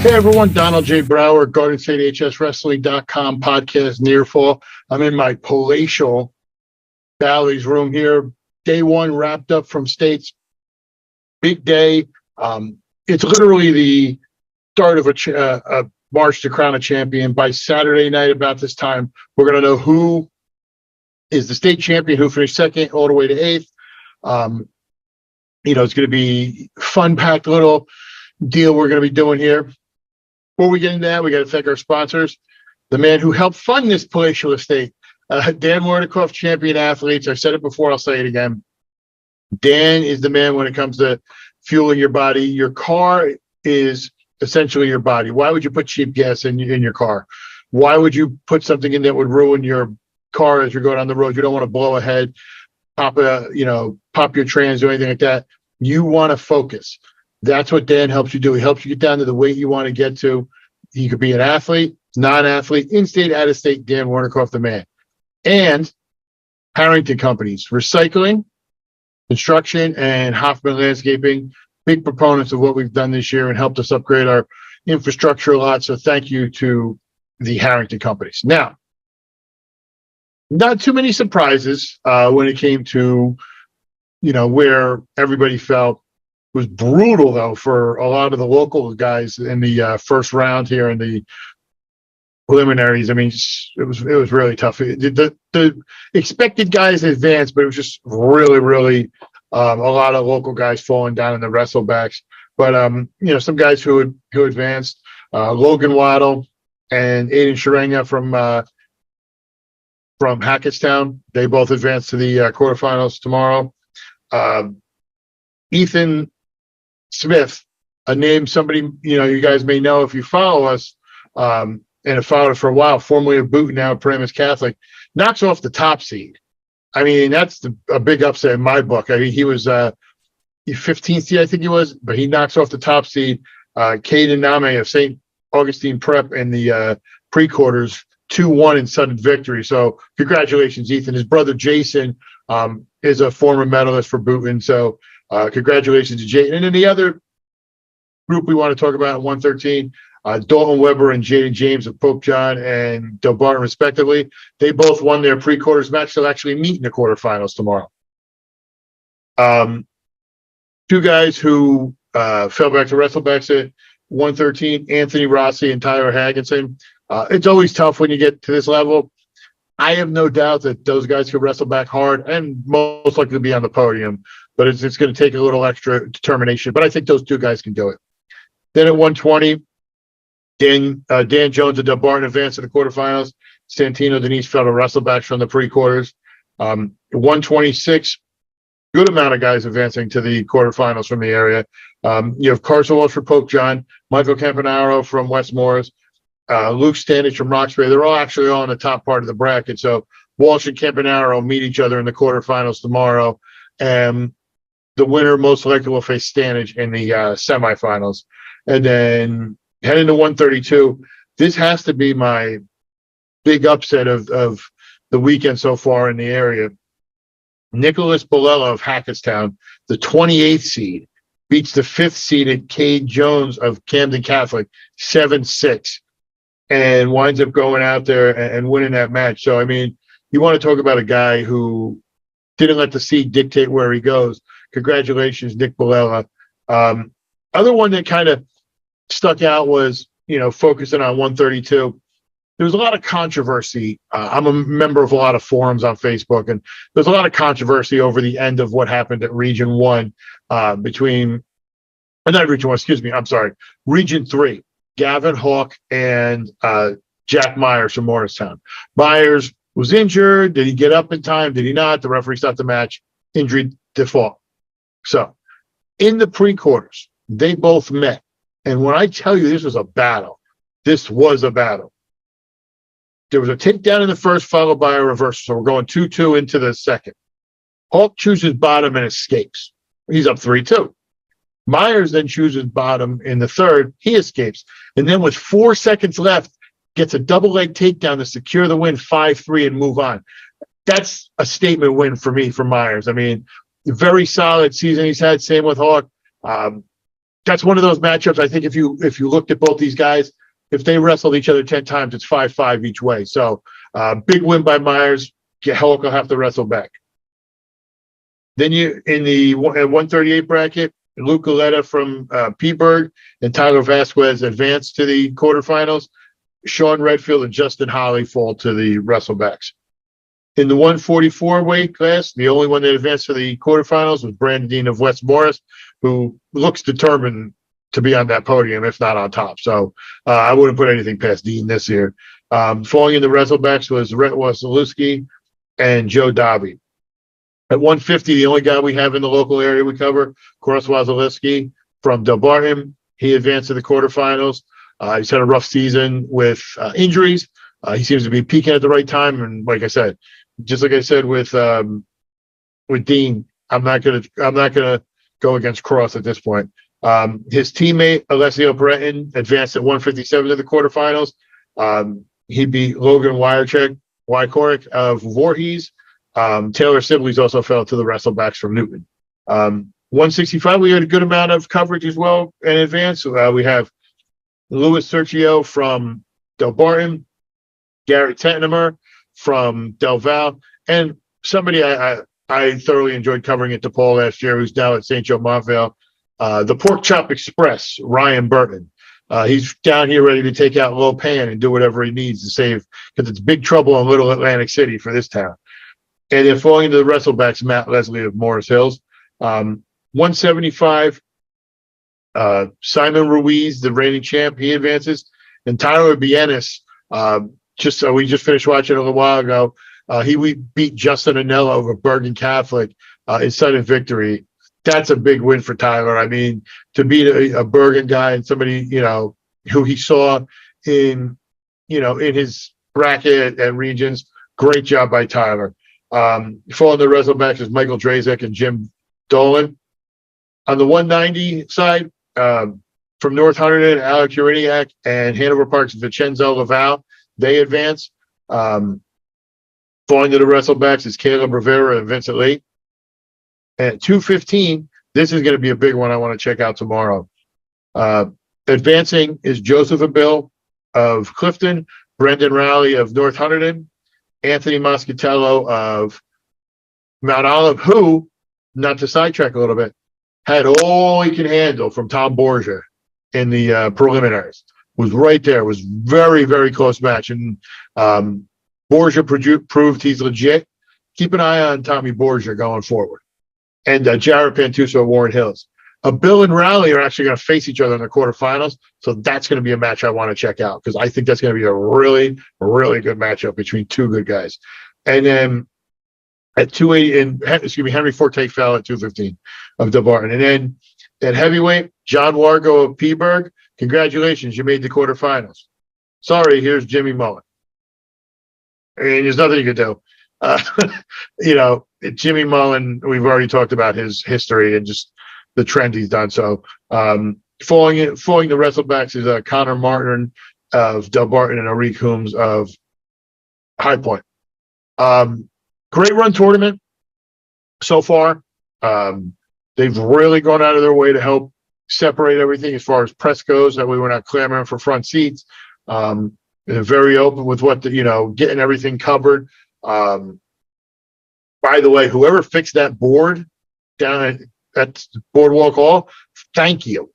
Hey everyone, Donald J. Brower, GardenStateHSWrestling.com podcast near fall. I'm in my palatial Bally's room here. Day one wrapped up from States. Big day. It's literally the start of a march to crown a champion. By Saturday night about this time, we're going to know who is the state champion, who finished second all the way to eighth. It's going to be fun-packed little deal we're going to be doing here. Before we get into that, we got to thank our sponsors. The man who helped fund this palatial estate, Dan Warnikoff, champion athletes. I said it before, I'll say it again. Dan is the man when it comes to fueling your body. Your car is essentially your body. Why would you put cheap gas in your car? Why would you put something in that would ruin your car as you're going on the road? You don't want to blow ahead, pop your trans or anything like that. You want to focus. That's what Dan helps you do. He helps you get down to the weight you want to get to. You could be an athlete, non-athlete, in-state, out-of-state. Dan Warnikoff, the man. And Harrington Companies, recycling, construction, and Hoffman Landscaping, big proponents of what we've done this year and helped us upgrade our infrastructure a lot. So thank you to the Harrington Companies. Now, not too many surprises when it came to, where everybody felt. It was brutal, though, for a lot of the local guys in the first round here in the preliminaries. I mean, it was really tough. The expected guys advanced, but it was just really, really a lot of local guys falling down in the wrestlebacks. But some guys who advanced, Logan Waddle and Aiden Sharenga from Hackettstown, they both advanced to the quarterfinals tomorrow. Ethan Smith, a name somebody you guys may know if you follow us, and have followed us for a while, formerly of Boot, now Paramus Catholic, knocks off the top seed. I mean, that's a big upset in my book. I mean, he was 15th seed, I think he was, but he knocks off the top seed. Caden Name of St. Augustine Prep in the pre-quarters, 2-1 in sudden victory. So congratulations, Ethan. His brother Jason is a former medalist for Booton. So congratulations to Jason. And then the other group we want to talk about at 113, Dalton Weber and Jaden James of Pope John and Del Barton, respectively. They both won their pre-quarters match. They'll actually meet in the quarterfinals tomorrow. Two guys who fell back to wrestlebacks at 113, Anthony Rossi and Tyler Hagginson. It's always tough when you get to this level. I have no doubt that those guys can wrestle back hard and most likely be on the podium, but it's going to take a little extra determination. But I think those two guys can do it. Then at 120, Dan Jones and Del Barton advanced to the quarterfinals. Santino Denise fell to wrestlebacks from the pre-quarters. 126, good amount of guys advancing to the quarterfinals from the area. You have Carson Walsh from Pope John, Michael Campanaro from West Morris, Luke Standage from Roxbury. They're all actually all in the top part of the bracket. So Walsh and Campanaro meet each other in the quarterfinals tomorrow. And the winner most likely will face Standage in the semifinals. And then heading to 132, this has to be my big upset of the weekend so far in the area. Nicholas Bolella of Hackettstown, the 28th seed, beats the 5th seeded Cade Jones of Camden Catholic 7-6 and winds up going out there and winning that match. So, I mean, you want to talk about a guy who didn't let the seed dictate where he goes. Congratulations, Nick Bolella. Other one that kind of stuck out was, focusing on 132. There was a lot of controversy. I'm a member of a lot of forums on Facebook, and there's a lot of controversy over the end of what happened at Region 1 Region 3, Gavin Hawk and Jack Myers from Morristown. Myers was injured. Did he get up in time? Did he not? The referee stopped the match. Injury default. So in the pre-quarters, they both met. And when I tell you this was a battle, this was a battle. There was a takedown in the first, followed by a reversal. So we're going 2-2 into the second. Hawk chooses bottom and escapes. He's up 3-2. Myers then chooses bottom in the third. He escapes. And then with 4 seconds left, gets a double leg takedown to secure the win 5-3 and move on. That's a statement win for me for Myers. I mean, very solid season he's had. Same with Hawk. that's one of those matchups. I think if you looked at both these guys, if they wrestled each other 10 times, it's 5-5 each way. So big win by Myers. Hulk will have to wrestle back. Then you in the 138 bracket, Luke Galetta from Petersburg and Tyler Vasquez advance to the quarterfinals. Sean Redfield and Justin Holly fall to the wrestlebacks. In the 144 weight class, the only one that advanced to the quarterfinals was Brandon Dean of West Morris, who looks determined to be on that podium, if not on top. So I wouldn't put anything past Dean this year. Falling in the wrestlebacks was Rhett Wasilewski and Joe Dobby. At 150, the only guy we have in the local area we cover, Cross Wasilewski from Del Barton. He advanced to the quarterfinals. He's had a rough season with injuries. He seems to be peaking at the right time. And like I said with Dean, I'm not gonna go against Cross at this point. His teammate Alessio Breton advanced at 157 to the quarterfinals. He beat Logan Wycoric of Voorhees. Taylor Sibley's also fell to the wrestlebacks from Newton. 165, we had a good amount of coverage as well in advance. We have Louis Sergio from Del Barton, Garrett Tettenemer from Del Val, and somebody I thoroughly enjoyed covering at DePaul last year, who's now at St. Joe Montvale, the Pork Chop Express, Ryan Burton. He's down here ready to take out Lopan and do whatever he needs to save, because it's big trouble in Little Atlantic City for this town. And then falling into the wrestlebacks, Matt Leslie of Morris Hills. 175, Simon Ruiz, the reigning champ, he advances. And Tyler Bienis, we just finished watching a little while ago. We beat Justin Anello over Bergen Catholic in sudden victory. That's a big win for Tyler. I mean, to beat a Bergen guy and somebody, who he saw in his bracket and regions, great job by Tyler. Falling the wrestlebacks is Michael Drazek and Jim Dolan. On the 190 side, from North Hunterdon, Alec Uriniak and Hanover Park's Vincenzo Laval, they advance. Falling to the wrestlebacks is Caleb Rivera and Vincent Lee. At 215, this is going to be a big one I want to check out tomorrow. Advancing is Joseph Abill of Clifton, Brendan Rowley of North Hunterdon, Anthony Moscatello of Mount Olive, who, not to sidetrack a little bit, had all he can handle from Tom Borgia in the preliminaries. Was right there. It was very, very close match. And Borgia proved he's legit. Keep an eye on Tommy Borgia going forward. And Jared Pantuso of Warren Hills. Bill and Rowley are actually going to face each other in the quarterfinals. So that's going to be a match I want to check out, because I think that's going to be a really, really good matchup between two good guys. And then at 280, Henry Forte fell at 215 of Del Barton. And then at heavyweight, John Wargo of Petersburg. Congratulations, you made the quarterfinals. Sorry, here's Jimmy Mullen. I mean, there's nothing you can do. Jimmy Mullen, we've already talked about his history and just the trend he's done. So falling the wrestlebacks is Connor Martin of Del Barton and Arik Coombs of High Point. Great run tournament so far. They've really gone out of their way to help separate everything as far as press goes, that we were not clamoring for front seats. They're very open with getting everything covered. By the way, whoever fixed that board down at Boardwalk Hall, thank you.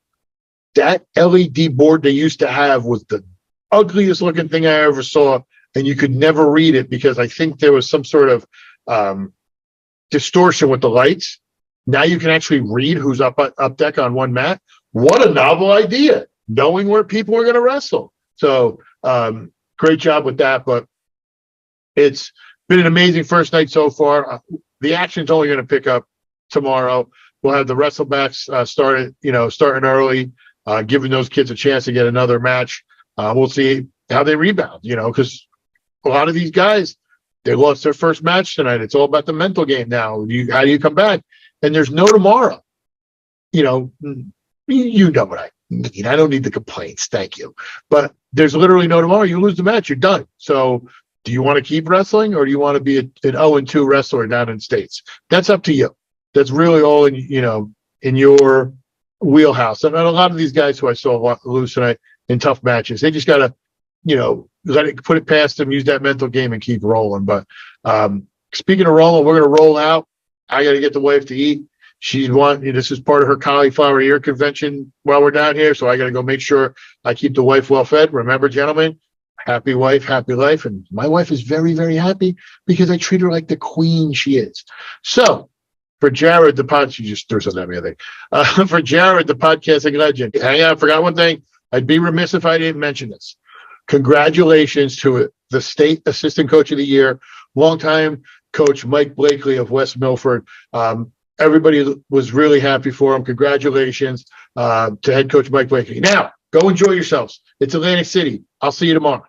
That LED board they used to have was the ugliest looking thing I ever saw, and you could never read it because I think there was some sort of distortion with the lights. Now you can actually read who's up deck on one mat. What a novel idea, knowing where people are going to wrestle. So great job with that, but it's been an amazing first night so far. The action's only going to pick up tomorrow. We'll have the wrestlebacks starting early, giving those kids a chance to get another match. We'll see how they rebound, because a lot of these guys, they lost their first match tonight. It's all about the mental game now. How do you come back? And there's no tomorrow. You know what I mean. I don't need the complaints. Thank you. But there's literally no tomorrow. You lose the match, you're done. So do you want to keep wrestling, or do you want to be an 0-2 wrestler down in States? That's up to you. That's really all in your wheelhouse. And a lot of these guys who I saw lose tonight in tough matches, they just got to, put it past them, use that mental game and keep rolling. But speaking of rolling, we're going to roll out. I got to get the wife to eat. This is part of her cauliflower ear convention while we're down here. So I got to go make sure I keep the wife well fed. Remember, gentlemen, happy wife, happy life. And my wife is very, very happy because I treat her like the queen she is. So for Jared, she just threw something at me, I think. For Jared, the podcasting legend. Hang on, I forgot one thing. I'd be remiss if I didn't mention this. Congratulations to the state assistant coach of the year, longtime coach Mike Blakely of West Milford. Everybody was really happy for him. Congratulations to head coach Mike Blakely. Now, go enjoy yourselves. It's Atlantic City. I'll see you tomorrow.